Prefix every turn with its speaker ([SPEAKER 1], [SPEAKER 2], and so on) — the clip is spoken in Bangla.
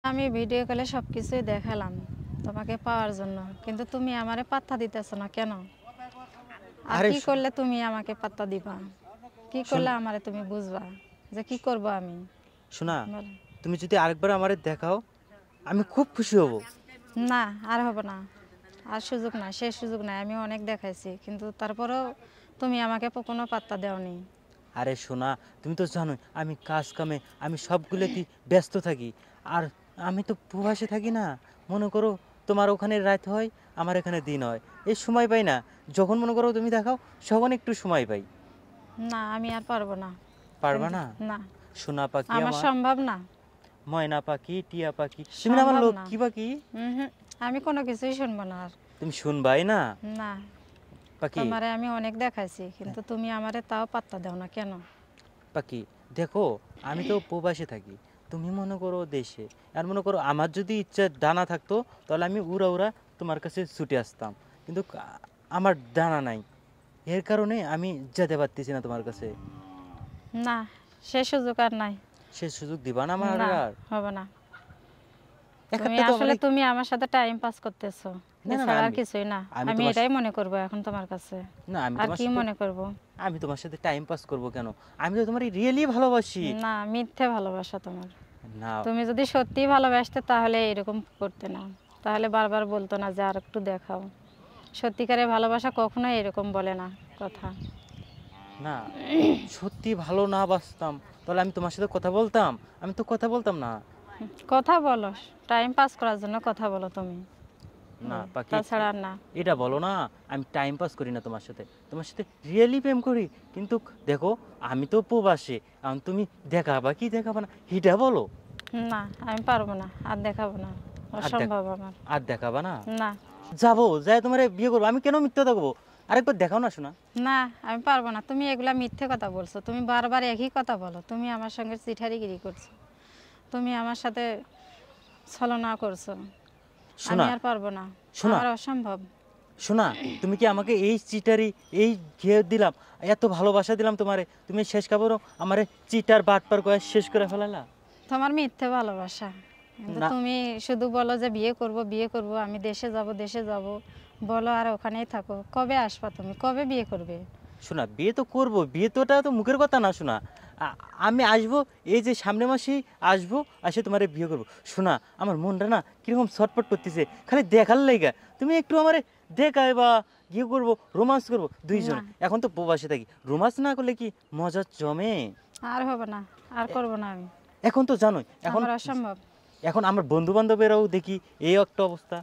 [SPEAKER 1] আমি ভিডিও কলে সবকিছুই দেখালাম তোমাকে পাওয়ার জন্য, কিন্তু তুমি আমারে পাত্তা দিতেছ না কেন? আর
[SPEAKER 2] আরে
[SPEAKER 1] কি করলে তুমি আমাকে পাত্তা দিবা? কি করলে আমারে তুমি বুঝবা যে কি করব আমি?
[SPEAKER 2] শোনা,
[SPEAKER 1] বলো।
[SPEAKER 2] তুমি যদি আরেকবার আমারে দেখাও আমি খুব খুশি হব।
[SPEAKER 1] না, আর হবে না। আর সুযোগ নাই, সেই সুযোগ নাই। আমি অনেক দেখাইছি, কিন্তু তারপরেও তুমি আমাকে কোনো পাত্তা দেওনি।
[SPEAKER 2] আরে শোনা, তুমি তো জানোই আমি কাজ কামে আমি সবগুলোতেই ব্যস্ত থাকি। আর আমি তো প্রবাসে থাকি না, মনে করো তোমার ওখানে রাত হয়, আমার এখানে দিন হয়, এই সময় পাই না। যখন মনে করো তুমি দেখাও তখন একটু সময় পাই।
[SPEAKER 1] না, আমি আর পারবো না।
[SPEAKER 2] পারবা
[SPEAKER 1] কিন্তু
[SPEAKER 2] না?
[SPEAKER 1] না,
[SPEAKER 2] সোনা পাখি
[SPEAKER 1] আমার
[SPEAKER 2] আমার,
[SPEAKER 1] সম্ভব না।
[SPEAKER 2] ময়না পাখি, টিয়া পাখি, তুমি না আমার
[SPEAKER 1] সম্ভব না।
[SPEAKER 2] লক্ষ্মী পাখি।
[SPEAKER 1] আমি কোনো কিছুই শুনবো না আর।
[SPEAKER 2] তুমি শুনবাই না
[SPEAKER 1] না,
[SPEAKER 2] পাখি।
[SPEAKER 1] তোমারে আমি অনেক দেখাইছি, কিন্তু তুমি আমারে তাও পাত্তা দাও না কেন?
[SPEAKER 2] পাখি দেখো, আমি তো প্রবাসে থাকি, তুমি মনে করো দেশে। আর মনে করো আমার যদি ইচ্ছা ডানা থাকতো তাহলে আমি উড়া উড়া তোমার কাছে ছুটে আসতাম, কিন্তু আমার ডানা নাই, এর কারণে আমি যেতে পারতেছি না তোমার কাছে।
[SPEAKER 1] না, সে সুযোগ আর নাই।
[SPEAKER 2] সে সুযোগ দিবা না আমার
[SPEAKER 1] না,
[SPEAKER 2] আর?
[SPEAKER 1] হবে না।
[SPEAKER 2] এক
[SPEAKER 1] তুমি
[SPEAKER 2] একটা তো আমার
[SPEAKER 1] আসলে তুমি আমার সাথে টাইম পাস করতেছো,
[SPEAKER 2] না না না,
[SPEAKER 1] এছাড়া আর
[SPEAKER 2] আমি
[SPEAKER 1] কিছুই না।
[SPEAKER 2] আমি
[SPEAKER 1] আমি
[SPEAKER 2] তোমার
[SPEAKER 1] এটাই মনে করব এখন তোমার কাছে।
[SPEAKER 2] না, আমি
[SPEAKER 1] আর
[SPEAKER 2] তোমার
[SPEAKER 1] কি
[SPEAKER 2] সাথে,
[SPEAKER 1] মনে করব?
[SPEAKER 2] আমি তোমার সাথে টাইম পাস করব কেন? আমি তো তোমার রিয়েলি ভালোবাসি।
[SPEAKER 1] না, মিথ্যে ভালোবাসা তোমার।
[SPEAKER 2] না
[SPEAKER 1] তুমি যদি সত্যি ভালোবাসতে তাহলে এরকম করতে না, তাহলে বারবার বলতো না যে আর একটু দেখাও। সত্যিকারের ভালোবাসা কখনোই এরকম বলে না কথা।
[SPEAKER 2] না, সত্যি ভালো না বাসতাম তাহলে আমি তোমার সাথে কথা বলতাম? আমি তো কথা বলতাম না।
[SPEAKER 1] কথা বলো, টাইম পাস করার জন্য কথা বলো তুমি।
[SPEAKER 2] না পাখি,
[SPEAKER 1] তাছাড়া আর না।
[SPEAKER 2] এটা বলো না আমি টাইম পাস করি না তোমার সাথে, তোমার সাথে রিয়েলি প্রেম করি। কিন্তু দেখো, আমি তো প্রবাসী, এখন তুমি দেখাবা কি দেখাবা না এটা বলো।
[SPEAKER 1] না, আমি পারবো না, আর দেখাবো না।
[SPEAKER 2] আর
[SPEAKER 1] অসম্ভব আমার।
[SPEAKER 2] আর দেখাবা না?
[SPEAKER 1] না।
[SPEAKER 2] যাবো, যাই তোমার বিয়ে করবো, আমি কেন মিথ্যা থাকবো? আরেকবার দেখাও না শোনা।
[SPEAKER 1] না, আমি পারবো না। তুমি এগুলা মিথ্যে কথা বলছো, তুমি বারবার একই কথা বলো। তুমি আমার সঙ্গে চিঠারিগিরি করছো, তুমি আমার সাথে ছলনা করছো। আমি
[SPEAKER 2] শোনা,
[SPEAKER 1] আর পারবো না,
[SPEAKER 2] শোনা,
[SPEAKER 1] আমার অসম্ভব।
[SPEAKER 2] শোনা, তুমি কি আমাকে এই চিটারি, এই ঘিয়ে দিলাম, এত ভালোবাসা দিলাম তোমারে, তুমি শেষ খাবারও আমারে চিটার বাটপার করে শেষ করে ফেলালা।
[SPEAKER 1] তোমার মিথ্যে ভালোবাসা। কিন্তু
[SPEAKER 2] না
[SPEAKER 1] তুমি শুধু বলো যে বিয়ে করব, বিয়ে করব, আমি দেশে যাব, দেশে যাব বলো, আর ওখানেই থাকো। কবে আসবা তুমি? কবে বিয়ে করবে?
[SPEAKER 2] শোনা, বিয়ে তো করবো, বিয়ে তো ওটা তো মুখের কথা না শোনা। আমি আসবো, এই যে সামনে মাসেই আসবো, এসে তোমারে বিয়ে করবো। শোনা, আমার মনটা না কিরকম ছটফট করতেছে খালি দেখার লাইগা। তুমি একটু আমারে দেখায় বা বিয়ে করবো, রোমান্স করবো দুইজনে।
[SPEAKER 1] না,
[SPEAKER 2] এখন তো প্রবাসে থাকি, রোমান্স না করলে কি মজা জমে?
[SPEAKER 1] আর হবে না, আর করব না আমি।
[SPEAKER 2] এখন তো জানোই, এখন
[SPEAKER 1] আমার অসম্ভব।
[SPEAKER 2] এখন আমার বন্ধু বান্ধবেরাও দেখি এই একটা অবস্থা।